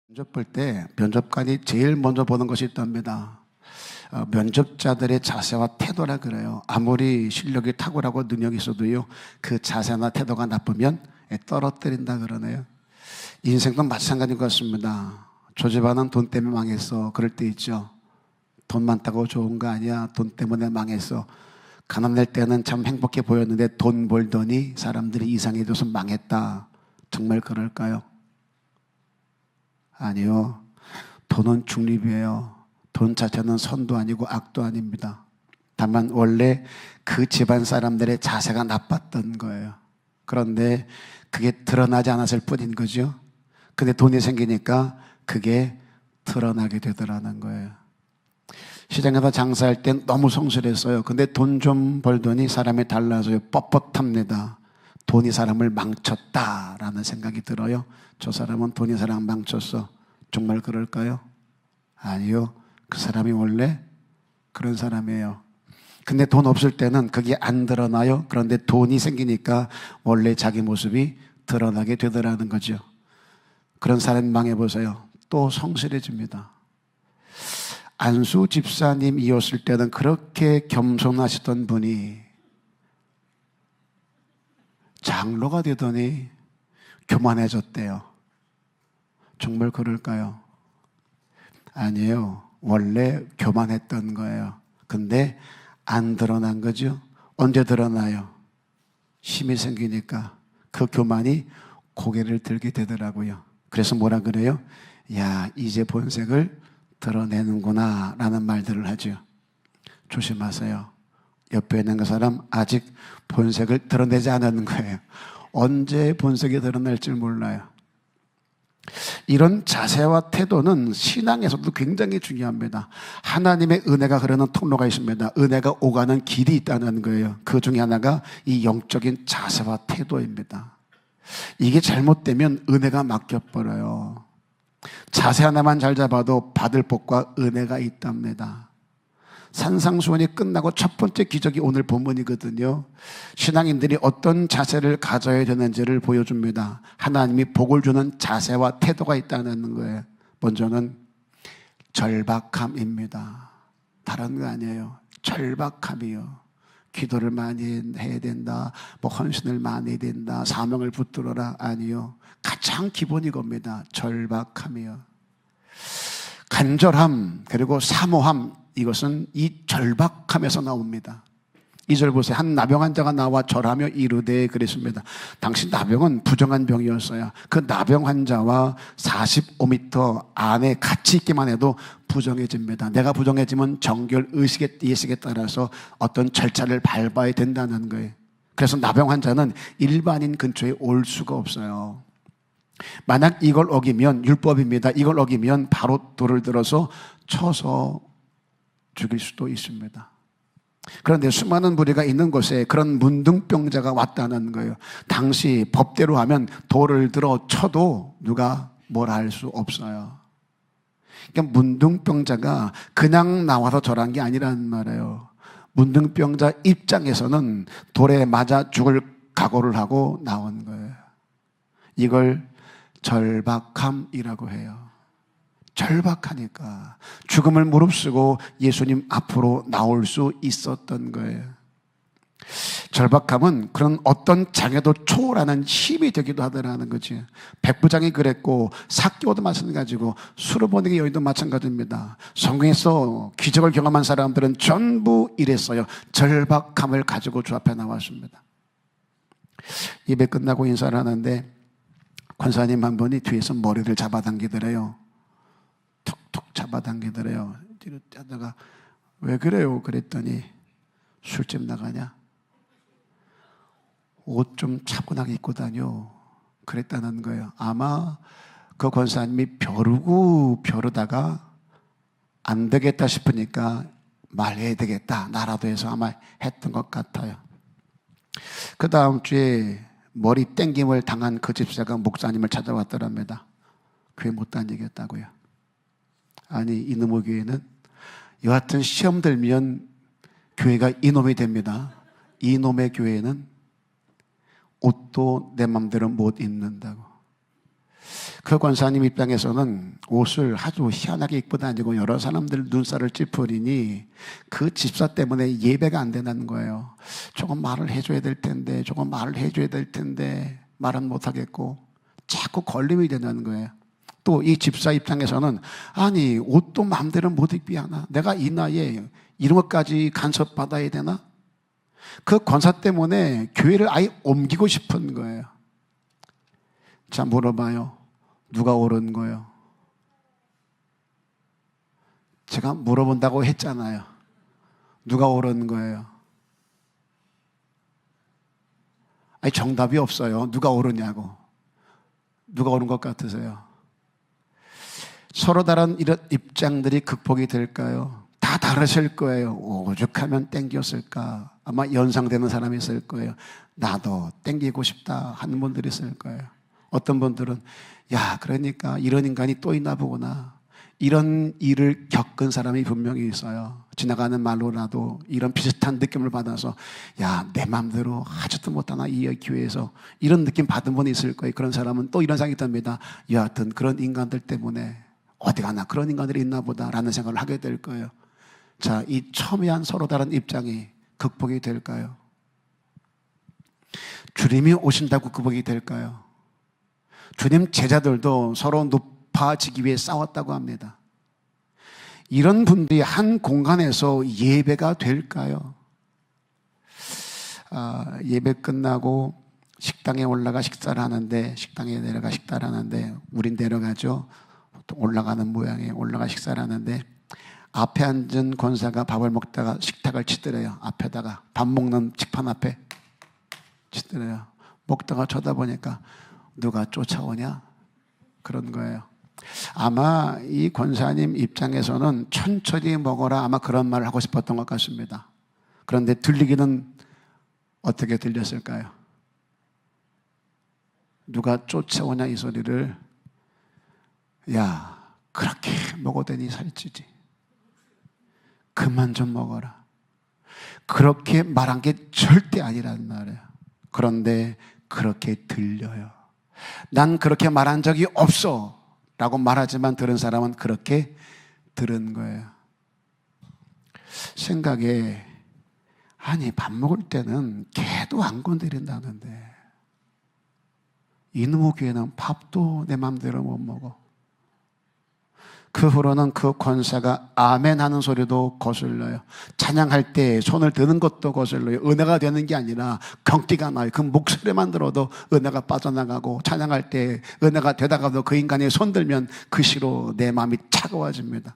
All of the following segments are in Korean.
면접 볼 때 면접관이 제일 먼저 보는 것이 있답니다. 면접자들의 자세와 태도라 그래요. 아무리 실력이 탁월하고 능력이 있어도요, 그 자세나 태도가 나쁘면 떨어뜨린다 그러네요. 인생도 마찬가지인 것 같습니다. 저 집안은 돈 때문에 망했어. 그럴 때 있죠. 돈 많다고 좋은 거 아니야. 돈 때문에 망했어. 가난할 때는 참 행복해 보였는데 돈 벌더니 사람들이 이상해져서 망했다. 정말 그럴까요? 아니요. 돈은 중립이에요. 돈 자체는 선도 아니고 악도 아닙니다. 다만 원래 그 집안 사람들의 자세가 나빴던 거예요. 그런데 그게 드러나지 않았을 뿐인 거죠. 근데 돈이 생기니까 그게 드러나게 되더라는 거예요. 시장에서 장사할 땐 너무 성실했어요. 근데 돈 좀 벌더니 사람이 달라져요. 뻣뻣합니다. 돈이 사람을 망쳤다라는 생각이 들어요. 저 사람은 돈이 사람 망쳤어. 정말 그럴까요? 아니요. 그 사람이 원래 그런 사람이에요. 근데 돈 없을 때는 그게 안 드러나요. 그런데 돈이 생기니까 원래 자기 모습이 드러나게 되더라는 거죠. 그런 사람 망해보세요. 또 성실해집니다. 안수 집사님이었을 때는 그렇게 겸손하시던 분이 장로가 되더니 교만해졌대요. 정말 그럴까요? 아니에요. 원래 교만했던 거예요. 근데 안 드러난 거죠. 언제 드러나요? 힘이 생기니까 그 교만이 고개를 들게 되더라고요. 그래서 뭐라 그래요? 야, 이제 본색을 드러내는구나 라는 말들을 하죠. 조심하세요. 옆에 있는 그 사람 아직 본색을 드러내지 않았는 거예요. 언제 본색이 드러날지 몰라요. 이런 자세와 태도는 신앙에서도 굉장히 중요합니다. 하나님의 은혜가 흐르는 통로가 있습니다. 은혜가 오가는 길이 있다는 거예요. 그 중에 하나가 이 영적인 자세와 태도입니다. 이게 잘못되면 은혜가 막혀버려요. 자세 하나만 잘 잡아도 받을 복과 은혜가 있답니다. 산상수훈이 끝나고 첫 번째 기적이 오늘 본문이거든요. 신앙인들이 어떤 자세를 가져야 되는지를 보여줍니다. 하나님이 복을 주는 자세와 태도가 있다는 거예요. 먼저는 절박함입니다. 다른 거 아니에요. 절박함이요. 기도를 많이 해야 된다, 헌신을 많이 해야 된다, 사명을 붙들어라. 아니요. 가장 기본이 겁니다. 절박함이요. 간절함, 그리고 사모함, 이것은 이 절박함에서 나옵니다. 2절 보세요. 한 나병 환자가 나와 절하며 이르되 그랬습니다. 당시 나병은 부정한 병이었어요. 그 나병 환자와 45m 안에 같이 있기만 해도 부정해집니다. 내가 부정해지면 정결 의식의 예식에 따라서 어떤 절차를 밟아야 된다는 거예요. 그래서 나병 환자는 일반인 근처에 올 수가 없어요. 만약 이걸 어기면 율법입니다. 이걸 어기면 바로 돌을 들어서 쳐서 죽일 수도 있습니다. 그런데 수많은 무리가 있는 곳에 그런 문둥병자가 왔다는 거예요. 당시 법대로 하면 돌을 들어 쳐도 누가 뭘 할 수 없어요. 그러니까 문둥병자가 그냥 나와서 절한 게 아니라는 말이에요. 문둥병자 입장에서는 돌에 맞아 죽을 각오를 하고 나온 거예요. 이걸 절박함이라고 해요. 절박하니까 죽음을 무릅쓰고 예수님 앞으로 나올 수 있었던 거예요. 절박함은 그런 어떤 장애도 초월하는 힘이 되기도 하더라는 거지. 백부장이 그랬고 삭개오도 마찬가지고 수르보니게 여인도 마찬가지입니다. 성경에서 기적을 경험한 사람들은 전부 이랬어요. 절박함을 가지고 주 앞에 나왔습니다. 예배 끝나고 인사를 하는데 권사님 한 분이 뒤에서 머리를 잡아당기더래요. 툭툭 잡아당기더래요. 뒤로 하다가 왜 그래요? 그랬더니 술집 나가냐? 옷 좀 차분하게 입고 다녀. 그랬다는 거예요. 아마 그 권사님이 벼르다가 안 되겠다 싶으니까 말해야 되겠다. 나라도 해서 아마 했던 것 같아요. 그 다음 주에 머리 땡김을 당한 그 집사가 목사님을 찾아왔더랍니다. 교회 못 다니겠다고요. 아니, 이놈의 교회는 여하튼 시험 들면 교회가 이놈이 됩니다. 이놈의 교회는 옷도 내 맘대로 못 입는다고. 그 권사님 입장에서는 옷을 아주 희한하게 입고 다니고 여러 사람들 눈살을 찌푸리니 그 집사 때문에 예배가 안 되는 거예요. 조금 말을 해줘야 될 텐데, 조금 말을 해줘야 될 텐데 말은 못하겠고 자꾸 걸림이 되는 거예요. 또 이 집사 입장에서는 아니 옷도 마음대로 못 입게 하나? 내가 이 나이에 이런 것까지 간섭받아야 되나? 그 권사 때문에 교회를 아예 옮기고 싶은 거예요. 자, 물어봐요. 누가 옳은 거예요? 제가 물어본다고 했잖아요. 누가 옳은 거예요? 아니, 정답이 없어요. 누가 옳으냐고. 누가 옳은 것 같으세요? 서로 다른 이런 입장들이 극복이 될까요? 다 다르실 거예요. 오죽하면 땡겼을까? 아마 연상되는 사람이 있을 거예요. 나도 땡기고 싶다 하는 분들이 있을 거예요. 어떤 분들은 야, 그러니까 이런 인간이 또 있나 보구나. 이런 일을 겪은 사람이 분명히 있어요. 지나가는 말로라도 이런 비슷한 느낌을 받아서 야, 내 마음대로 하지도 못하나 이 교회에서 이런 느낌 받은 분이 있을 거예요. 그런 사람은 또 이런 생각이 듭니다. 여하튼 그런 인간들 때문에 어디 가나 그런 인간들이 있나 보다라는 생각을 하게 될 거예요. 자, 이 첨예한 서로 다른 입장이 극복이 될까요? 주님이 오신다고 극복이 될까요? 주님 제자들도 서로 높아지기 위해 싸웠다고 합니다. 이런 분들이 한 공간에서 예배가 될까요? 예배 끝나고 식당에 올라가 식사를 하는데, 식당에 내려가 식사를 하는데, 우린 내려가죠. 또 올라가는 모양이에요. 올라가 식사를 하는데 앞에 앉은 권사가 밥을 먹다가 식탁을 치더래요. 앞에다가 밥 먹는 식판 앞에 치더래요. 먹다가 쳐다보니까 누가 쫓아오냐? 그런 거예요. 아마 이 권사님 입장에서는 천천히 먹어라 아마 그런 말을 하고 싶었던 것 같습니다. 그런데 들리기는 어떻게 들렸을까요? 누가 쫓아오냐 이 소리를 야, 그렇게 먹어대니 살찌지. 그만 좀 먹어라. 그렇게 말한 게 절대 아니란 말이에요. 그런데 그렇게 들려요. 난 그렇게 말한 적이 없어 라고 말하지만 들은 사람은 그렇게 들은 거예요. 생각에 아니 밥 먹을 때는 개도 안 건드린다는데 이놈의 교회는 밥도 내 맘대로 못 먹어. 그 후로는 그 권사가 아멘 하는 소리도 거슬려요. 찬양할 때 손을 드는 것도 거슬려요. 은혜가 되는 게 아니라 경기가 나요. 그 목소리만 들어도 은혜가 빠져나가고 찬양할 때 은혜가 되다가도 그 인간이 손 들면 그 시로 내 마음이 차가워집니다.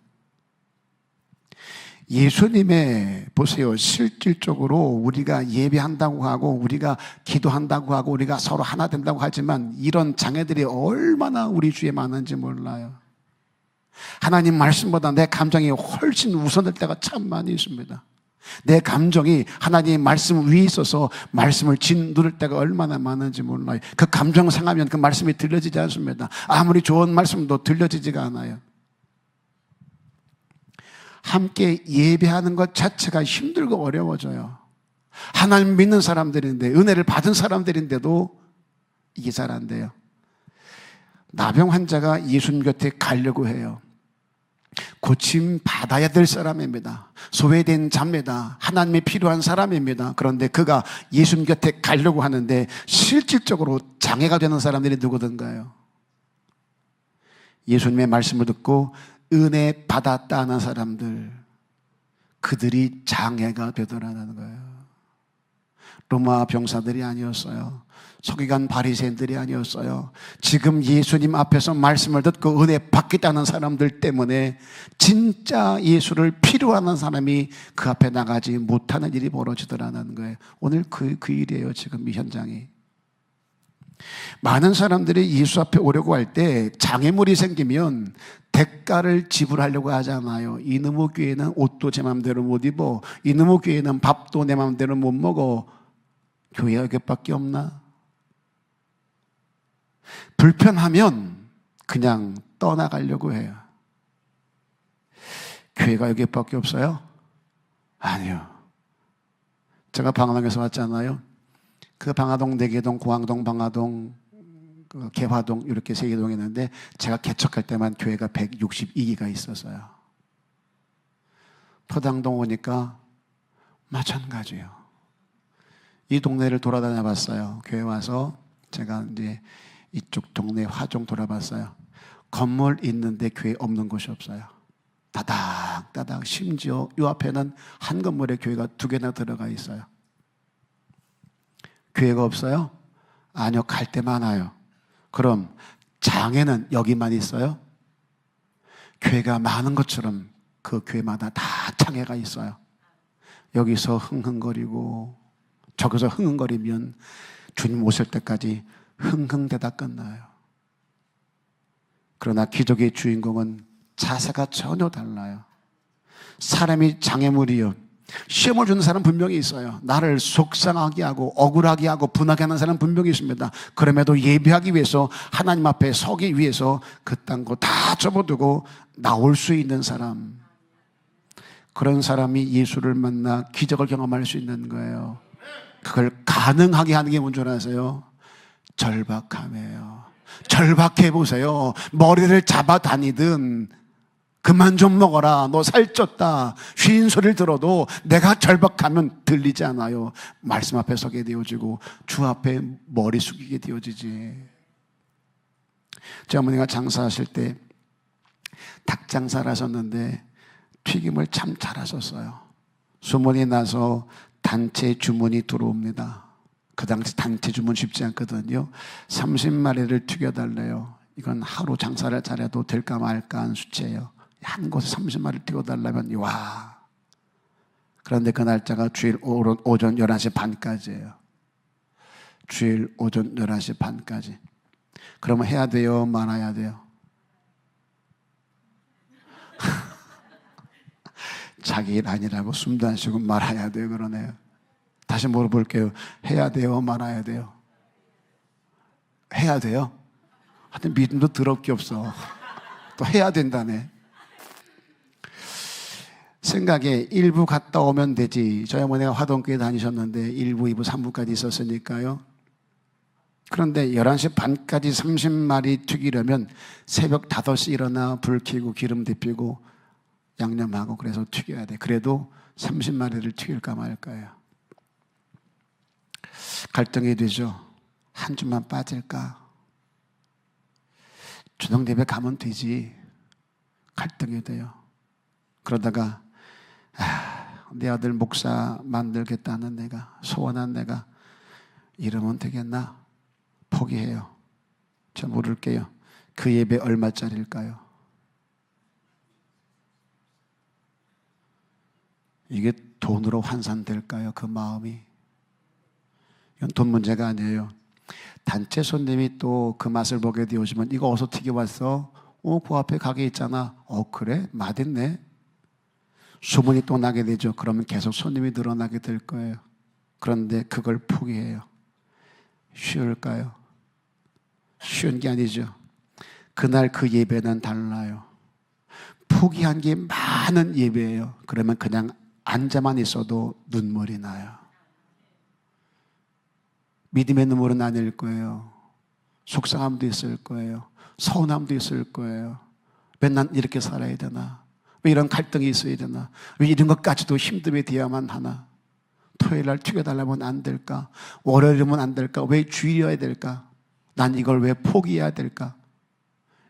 예수님의 보세요. 실질적으로 우리가 예배한다고 하고 우리가 기도한다고 하고 우리가 서로 하나 된다고 하지만 이런 장애들이 얼마나 우리 주위에 많은지 몰라요. 하나님 말씀보다 내 감정이 훨씬 우선될 때가 참 많이 있습니다. 내 감정이 하나님의 말씀 위에 있어서 말씀을 짓누를 때가 얼마나 많은지 몰라요. 그 감정 상하면 그 말씀이 들려지지 않습니다. 아무리 좋은 말씀도 들려지지가 않아요. 함께 예배하는 것 자체가 힘들고 어려워져요. 하나님 믿는 사람들인데 은혜를 받은 사람들인데도 이게 잘 안 돼요. 나병 환자가 예수님 곁에 가려고 해요. 고침 받아야 될 사람입니다. 소외된 자입니다. 하나님이 필요한 사람입니다. 그런데 그가 예수님 곁에 가려고 하는데 실질적으로 장애가 되는 사람들이 누구든가요? 예수님의 말씀을 듣고 은혜 받았다 하는 사람들, 그들이 장애가 되더라는 거예요. 로마 병사들이 아니었어요. 서기관 바리새인들이 아니었어요. 지금 예수님 앞에서 말씀을 듣고 은혜 받겠다는 사람들 때문에 진짜 예수를 필요하는 사람이 그 앞에 나가지 못하는 일이 벌어지더라는 거예요. 오늘 그 일이에요. 지금 이 현장이. 많은 사람들이 예수 앞에 오려고 할 때 장애물이 생기면 대가를 지불하려고 하잖아요. 이놈의 교회는 옷도 제 마음대로 못 입어. 이놈의 교회는 밥도 내 마음대로 못 먹어. 교회가 이것밖에 없나? 불편하면 그냥 떠나가려고 해요. 교회가 여기밖에 없어요? 아니요. 제가 방화동에서 왔잖아요. 그 방화동, 내계동, 고항동, 방화동 그 개화동 이렇게 세 개 동이 있는데 제가 개척할 때만 교회가 162개가 있었어요. 토당동 오니까 마찬가지예요. 이 동네를 돌아다녀 봤어요. 교회 와서 제가 이제 이쪽 동네 화종 돌아봤어요. 건물 있는데 교회 없는 곳이 없어요. 따닥따닥. 심지어 이 앞에는 한 건물에 교회가 2개나 들어가 있어요. 교회가 없어요? 아니요, 갈 때 많아요. 그럼 장애는 여기만 있어요? 교회가 많은 것처럼 그 교회마다 다 장애가 있어요. 여기서 흥흥거리고 저기서 흥흥거리면 주님 오실 때까지 흥흥대다 끝나요. 그러나 기적의 주인공은 자세가 전혀 달라요. 사람이 장애물이요, 시험을 주는 사람 분명히 있어요. 나를 속상하게 하고 억울하게 하고 분하게 하는 사람 분명히 있습니다. 그럼에도 예배하기 위해서 하나님 앞에 서기 위해서 그딴 거 다 접어두고 나올 수 있는 사람, 그런 사람이 예수를 만나 기적을 경험할 수 있는 거예요. 그걸 가능하게 하는 게 뭔 줄 아세요? 절박함이에요. 절박해 보세요. 머리를 잡아 다니든 그만 좀 먹어라, 너 살쪘다, 쉰 소리를 들어도 내가 절박하면 들리지 않아요. 말씀 앞에 서게 되어지고 주 앞에 머리 숙이게 되어지지. 제 어머니가 장사하실 때 닭 장사를 하셨는데 튀김을 참 잘하셨어요. 소문이 나서 단체 주문이 들어옵니다. 그 당시 단체 주문 쉽지 않거든요. 30마리를 튀겨달래요. 이건 하루 장사를 잘해도 될까 말까 한 수치예요. 한 곳에 30마리를 튀겨달라면 와. 그런데 그 날짜가 주일 오전 11시 반까지예요. 주일 오전 11시 반까지. 그러면 해야 돼요, 말아야 돼요? 자기 일 아니라고 숨도 안 쉬고 말아야 돼요, 그러네요. 다시 물어볼게요. 해야 돼요, 말아야 돼요? 해야 돼요? 하여튼 믿음도 더럽게 없어. 또 해야 된다네. 생각에 1부 갔다 오면 되지. 저희 어머니가 화동교회 다니셨는데 1부, 2부, 3부까지 있었으니까요. 그런데 11시 반까지 30마리 튀기려면 새벽 5시 일어나 불 켜고 기름 데피고 양념하고 그래서 튀겨야 돼. 그래도 30마리를 튀길까 말까요. 갈등이 되죠. 한 주만 빠질까? 주동예배 가면 되지. 갈등이 돼요. 그러다가 내 아들 목사 만들겠다는 내가, 소원한 내가 이러면 되겠나? 포기해요. 저 물을게요. 그 예배 얼마짜리일까요? 이게 돈으로 환산될까요? 그 마음이. 이건 돈 문제가 아니에요. 단체 손님이 또 그 맛을 보게 되어지면 이거 어디서 튀겨왔어? 그 앞에 가게 있잖아. 그래? 맛있네. 소문이 또 나게 되죠. 그러면 계속 손님이 늘어나게 될 거예요. 그런데 그걸 포기해요. 쉬울까요? 쉬운 게 아니죠. 그날 그 예배는 달라요. 포기한 게 많은 예배예요. 그러면 그냥 앉아만 있어도 눈물이 나요. 믿음의 눈물은 아닐 거예요. 속상함도 있을 거예요. 서운함도 있을 거예요. 왜 난 이렇게 살아야 되나? 왜 이런 갈등이 있어야 되나? 왜 이런 것까지도 힘듦이 되어야만 하나? 토요일 날 튀겨달라면 안 될까? 월요일이면 안 될까? 왜 주일이어야 될까? 난 이걸 왜 포기해야 될까?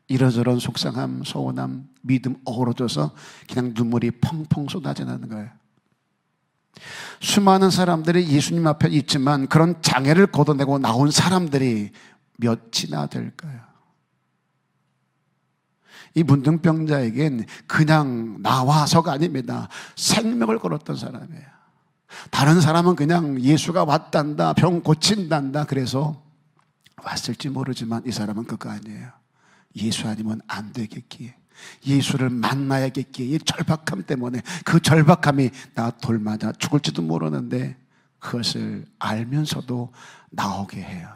이러저런 속상함, 서운함, 믿음 어우러져서 그냥 눈물이 펑펑 쏟아지는 거예요. 수많은 사람들이 예수님 앞에 있지만 그런 장애를 걷어내고 나온 사람들이 몇이나 될까요? 이 문둥병자에겐 그냥 나와서가 아닙니다. 생명을 걸었던 사람이에요. 다른 사람은 그냥 예수가 왔단다, 병 고친단다 그래서 왔을지 모르지만 이 사람은 그거 아니에요. 예수 아니면 안 되겠기에, 예수를 만나야겠기에, 이 절박함 때문에, 그 절박함이 나 돌 맞아 죽을지도 모르는데 그것을 알면서도 나오게 해요.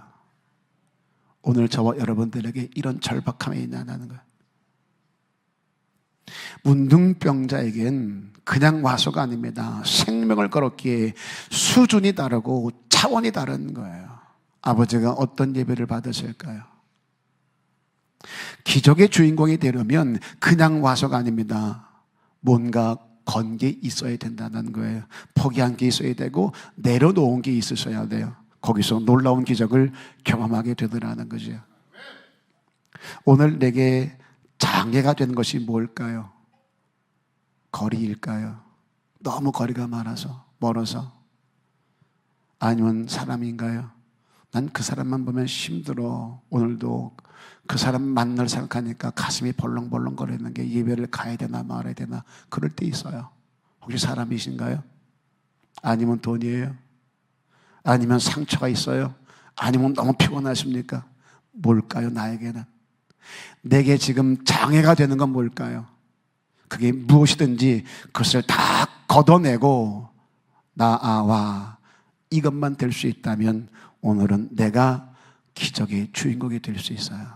오늘 저와 여러분들에게 이런 절박함이 있냐는 거예요. 문둥병자에겐 그냥 와서가 아닙니다. 생명을 걸었기에 수준이 다르고 차원이 다른 거예요. 아버지가 어떤 예배를 받으실까요? 기적의 주인공이 되려면 그냥 와서가 아닙니다. 뭔가 건 게 있어야 된다는 거예요. 포기한 게 있어야 되고 내려놓은 게 있으셔야 돼요. 거기서 놀라운 기적을 경험하게 되더라는 거죠. 오늘 내게 장애가 된 것이 뭘까요? 거리일까요? 너무 거리가 멀어서? 아니면 사람인가요? 난 그 사람만 보면 힘들어. 오늘도 그 사람 만날 생각하니까 가슴이 벌렁벌렁 거리는 게 예배를 가야 되나 말아야 되나 그럴 때 있어요. 혹시 사람이신가요? 아니면 돈이에요? 아니면 상처가 있어요? 아니면 너무 피곤하십니까? 뭘까요? 나에게는 내게 지금 장애가 되는 건 뭘까요? 그게 무엇이든지 그것을 다 걷어내고 나와 이것만 될 수 있다면 오늘은 내가 기적의 주인공이 될 수 있어요.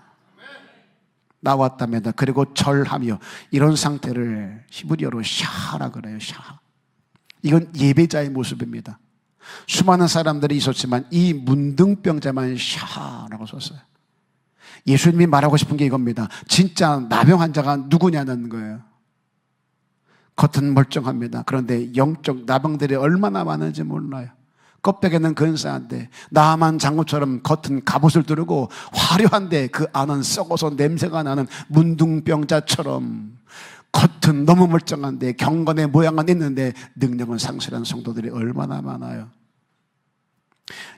나왔답니다. 그리고 절하며 이런 상태를 히브리어로 샤라 그래요. 샤. 이건 예배자의 모습입니다. 수많은 사람들이 있었지만 이 문둥병자만 샤라고 썼어요. 예수님이 말하고 싶은 게 이겁니다. 진짜 나병 환자가 누구냐는 거예요. 겉은 멀쩡합니다. 그런데 영적 나병들이 얼마나 많은지 몰라요. 껍데기는 근사한데 나만 장군처럼 겉은 갑옷을 두르고 화려한데 그 안은 썩어서 냄새가 나는 문둥병자처럼 겉은 너무 멀쩡한데 경건의 모양은 있는데 능력은 상실한 성도들이 얼마나 많아요.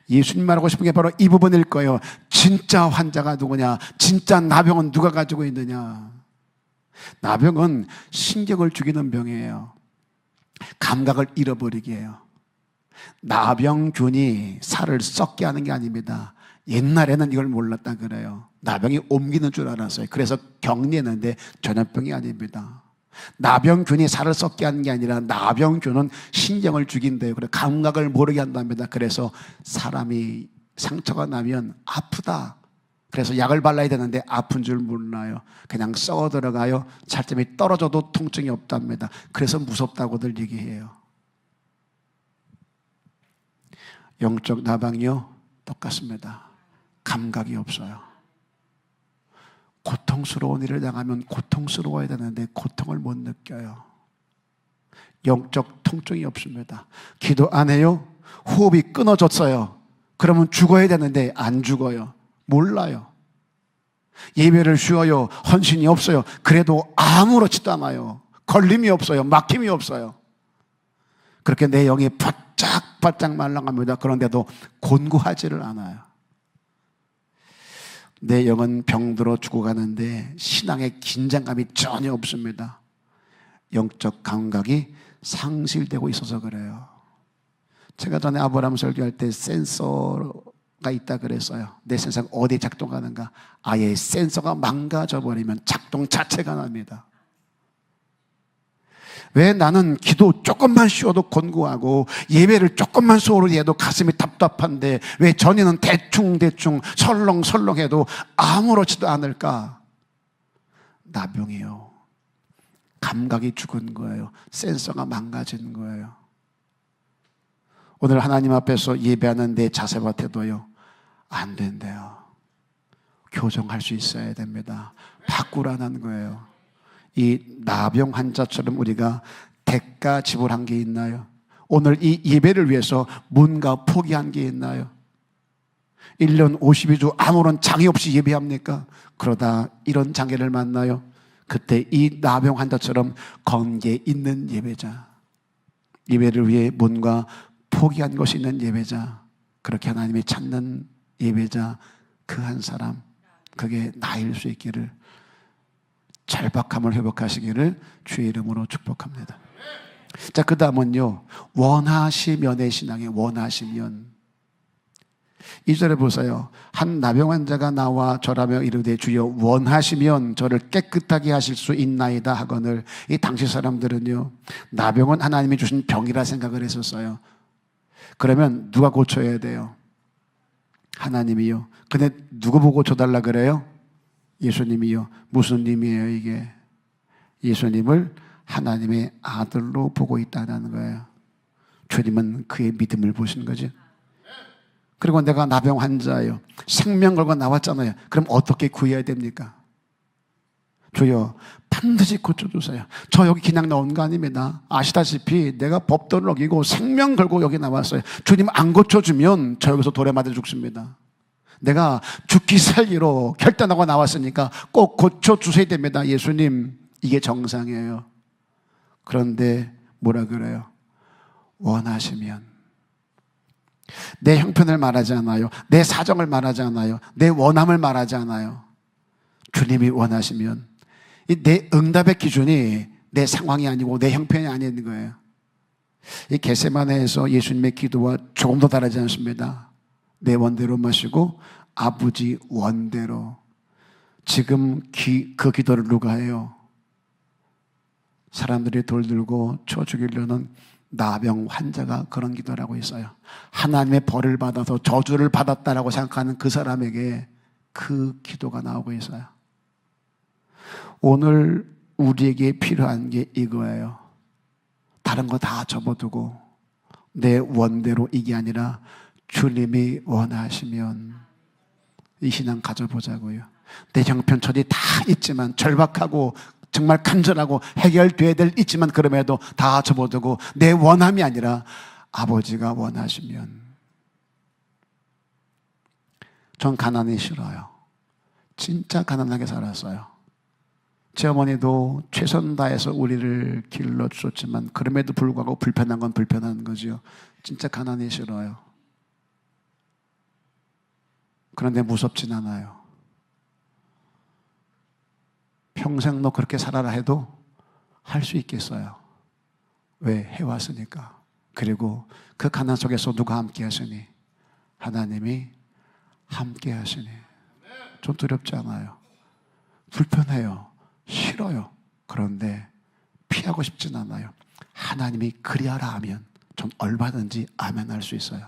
예수님 말하고 싶은 게 바로 이 부분일 거예요. 진짜 환자가 누구냐? 진짜 나병은 누가 가지고 있느냐? 나병은 신경을 죽이는 병이에요. 감각을 잃어버리게 해요. 나병균이 살을 썩게 하는 게 아닙니다. 옛날에는 이걸 몰랐다 그래요. 나병이 옮기는 줄 알았어요. 그래서 격리했는데 전염병이 아닙니다. 나병균이 살을 썩게 하는 게 아니라 나병균은 신경을 죽인대요. 그래서 감각을 모르게 한답니다. 그래서 사람이 상처가 나면 아프다. 그래서 약을 발라야 되는데 아픈 줄 몰라요. 그냥 썩어 들어가요. 살점이 떨어져도 통증이 없답니다. 그래서 무섭다고들 얘기해요. 영적 나병이요 똑같습니다. 감각이 없어요. 고통스러운 일을 당하면 고통스러워야 되는데 고통을 못 느껴요. 영적 통증이 없습니다. 기도 안 해요? 호흡이 끊어졌어요. 그러면 죽어야 되는데 안 죽어요. 몰라요. 예배를 쉬어요. 헌신이 없어요. 그래도 아무렇지도 않아요. 걸림이 없어요. 막힘이 없어요. 그렇게 내 영이 바짝 말랑합니다. 그런데도 곤고하지를 않아요. 내 영은 병들어 죽어가는데 신앙의 긴장감이 전혀 없습니다. 영적 감각이 상실되고 있어서 그래요. 제가 전에 아브라함 설교할 때 센서가 있다 그랬어요. 내 세상 어디 작동하는가? 아예 센서가 망가져 버리면 작동 자체가 납니다. 왜 나는 기도 조금만 쉬어도 곤고하고 예배를 조금만 소홀히 해도 가슴이 답답한데 왜 전에는 대충 설렁설렁해도 아무렇지도 않을까? 나병이에요. 감각이 죽은 거예요. 센서가 망가진 거예요. 오늘 하나님 앞에서 예배하는 내 자세와 태도요 안 된대요. 교정할 수 있어야 됩니다. 바꾸라는 거예요. 이 나병 환자처럼 우리가 대가 지불한 게 있나요? 오늘 이 예배를 위해서 뭔가 포기한 게 있나요? 1년 52주 아무런 장애 없이 예배합니까? 그러다 이런 장애를 만나요? 그때 이 나병 환자처럼 건개 있는 예배자, 예배를 위해 뭔가 포기한 것이 있는 예배자, 그렇게 하나님이 찾는 예배자 그 한 사람, 그게 나일 수 있기를, 절박함을 회복하시기를 주의 이름으로 축복합니다. 자, 그 다음은요, 원하시면의 신앙에 원하시면. 2절에 보세요. 한 나병 환자가 나와 절하며 이르되 주여 원하시면 저를 깨끗하게 하실 수 있나이다 하거늘. 이 당시 사람들은요, 나병은 하나님이 주신 병이라 생각을 했었어요. 그러면 누가 고쳐야 돼요? 하나님이요. 근데 누구 보고 고쳐달라 그래요? 예수님이요. 무슨 님이에요 이게? 예수님을 하나님의 아들로 보고 있다는 거예요. 주님은 그의 믿음을 보신 거죠. 그리고 내가 나병 환자예요. 생명 걸고 나왔잖아요. 그럼 어떻게 구해야 됩니까? 주여 반드시 고쳐주세요. 저 여기 그냥 나온 거 아닙니다. 아시다시피 내가 법도를 어기고 생명 걸고 여기 나왔어요. 주님 안 고쳐주면 저 여기서 돌에 맞아 죽습니다. 내가 죽기 살기로 결단하고 나왔으니까 꼭 고쳐주셔야 됩니다. 예수님, 이게 정상이에요. 그런데 뭐라 그래요? 원하시면. 내 형편을 말하지 않아요. 내 사정을 말하지 않아요. 내 원함을 말하지 않아요. 주님이 원하시면. 내 응답의 기준이 내 상황이 아니고 내 형편이 아닌 거예요. 이 겟세마네에서 예수님의 기도와 조금 더 다르지 않습니다. 내 원대로 마시고 아버지 원대로. 지금 그 기도를 누가 해요? 사람들이 돌 들고 쳐 죽이려는 나병 환자가 그런 기도를 하고 있어요. 하나님의 벌을 받아서 저주를 받았다라고 생각하는 그 사람에게 그 기도가 나오고 있어요. 오늘 우리에게 필요한 게 이거예요. 다른 거 다 접어두고 내 원대로 이게 아니라 주님이 원하시면 이 신앙 가져보자고요. 내 형편처리 다 있지만 절박하고 정말 간절하고 해결돼야 될 있지만 그럼에도 다 접어두고 내 원함이 아니라 아버지가 원하시면. 전 가난이 싫어요. 진짜 가난하게 살았어요. 제 어머니도 최선 다해서 우리를 길러주셨지만 그럼에도 불구하고 불편한 건 불편한 거죠. 진짜 가난이 싫어요. 그런데 무섭진 않아요. 평생 너 그렇게 살아라 해도 할 수 있겠어요. 왜? 해왔으니까. 그리고 그 가난 속에서 누가 함께 하시니? 하나님이 함께 하시니. 좀 두렵지 않아요. 불편해요. 싫어요. 그런데 피하고 싶진 않아요. 하나님이 그리하라 하면 전 얼마든지 아멘 할 수 있어요.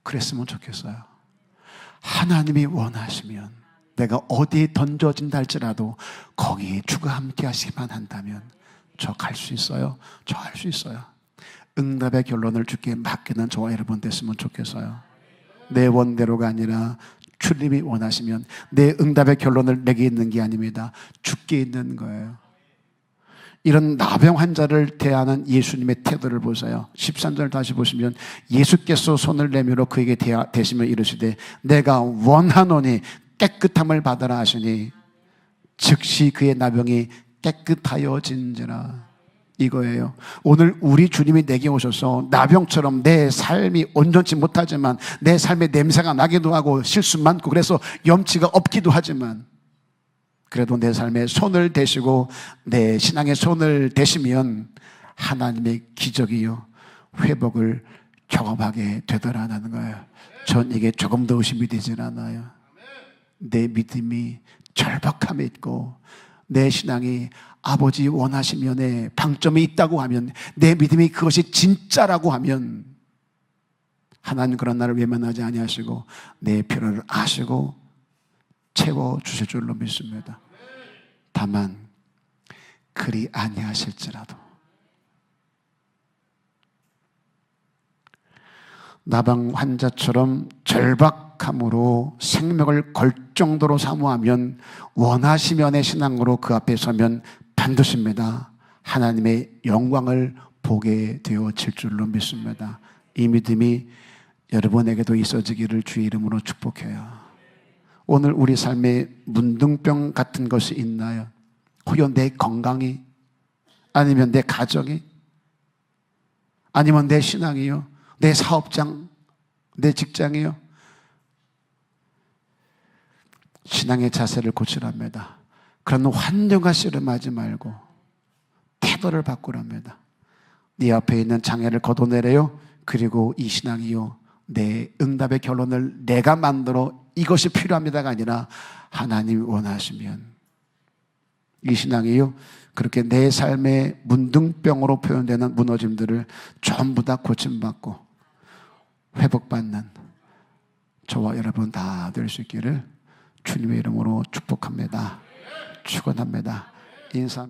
그랬으면 좋겠어요. 하나님이 원하시면 내가 어디에 던져진다 할지라도 거기에 주가 함께 하시기만 한다면 저 갈 수 있어요. 저 할 수 있어요. 응답의 결론을 주께 맡기는 저와 여러분 됐으면 좋겠어요. 내 원대로가 아니라 주님이 원하시면 내 응답의 결론을 내게 있는 게 아닙니다. 주께 있는 거예요. 이런 나병 환자를 대하는 예수님의 태도를 보세요. 13절을 다시 보시면 예수께서 손을 내밀어 그에게 대시며 이르시되 내가 원하노니 깨끗함을 받으라 하시니 즉시 그의 나병이 깨끗하여진지라. 이거예요. 오늘 우리 주님이 내게 오셔서 나병처럼 내 삶이 온전치 못하지만 내 삶에 냄새가 나기도 하고 실수 많고 그래서 염치가 없기도 하지만 그래도 내 삶에 손을 대시고 내 신앙에 손을 대시면 하나님의 기적이요 회복을 경험하게 되더라는 거예요. 전 이게 조금 더 의심이 되질 않아요. 내 믿음이 절박함에 있고 내 신앙이 아버지 원하시면에 방점이 있다고 하면 내 믿음이 그것이 진짜라고 하면 하나님 그런 나를 외면하지 아니하시고 내 필요를 아시고 채워주실 줄로 믿습니다. 다만 그리 아니하실지라도 나병 환자처럼 절박함으로 생명을 걸 정도로 사모하면 원하시면의 신앙으로 그 앞에 서면 반드시입니다. 하나님의 영광을 보게 되어질 줄로 믿습니다. 이 믿음이 여러분에게도 있어지기를 주의 이름으로 축복해요. 오늘 우리 삶에 문둥병 같은 것이 있나요? 혹여 내 건강이, 아니면 내 가정이, 아니면 내 신앙이요, 내 사업장, 내 직장이요. 신앙의 자세를 고치랍니다. 그런 환경과 씨름하지 말고 태도를 바꾸랍니다. 네 앞에 있는 장애를 걷어내래요. 그리고 이 신앙이요, 내 응답의 결론을 내가 만들어 이것이 필요합니다가 아니라 하나님이 원하시면, 이 신앙이요 그렇게 내 삶의 문둥병으로 표현되는 무너짐들을 전부 다 고침받고 회복받는 저와 여러분 다 될 수 있기를 주님의 이름으로 축복합니다. 축원합니다. 인사.